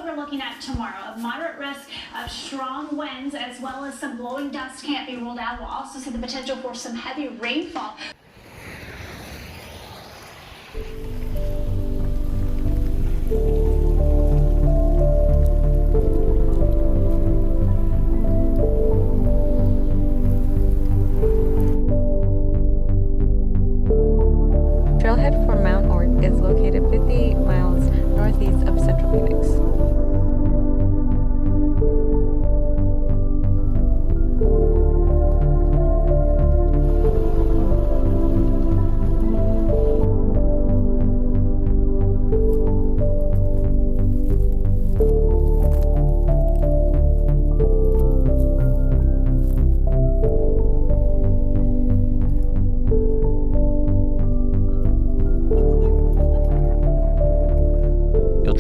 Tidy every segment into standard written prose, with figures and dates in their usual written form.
we're looking at tomorrow. A moderate risk of strong winds as well as some blowing dust can't be ruled out. We'll also see the potential for some heavy rainfall. Trailhead for Mount Ord is located 58 miles northeast of central Phoenix.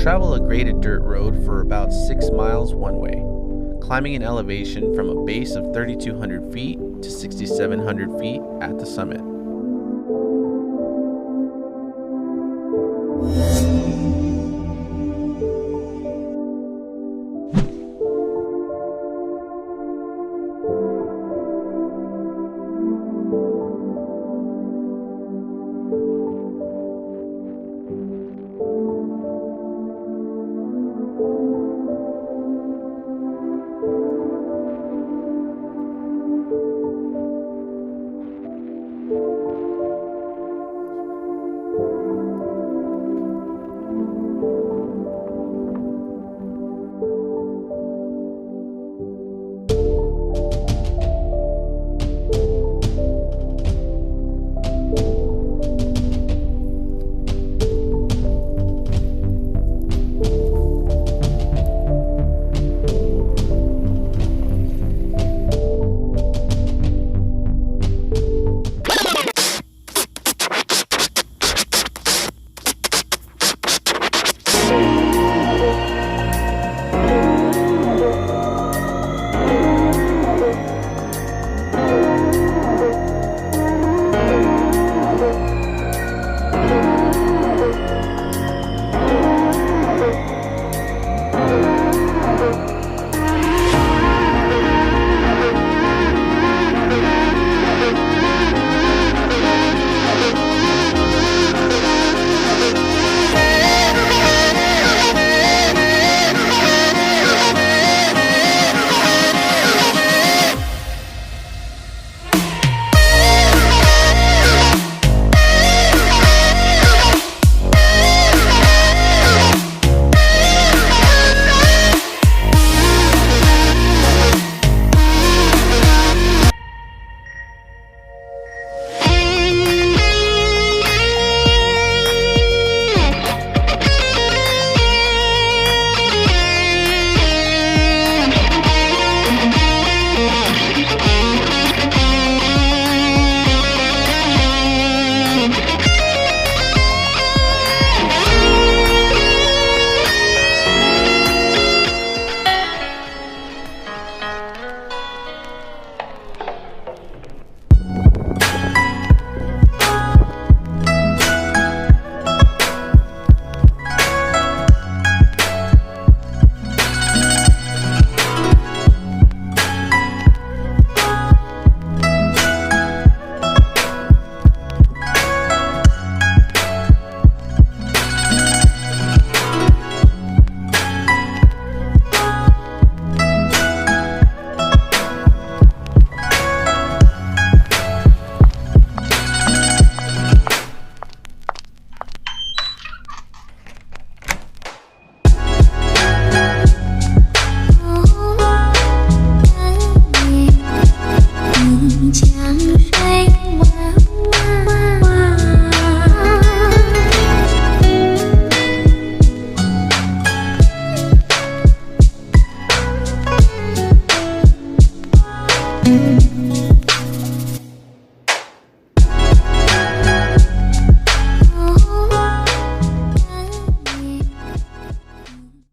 Travel a graded dirt road for about 6 miles one way, climbing an elevation from a base of 3,200 feet to 6,700 feet at the summit.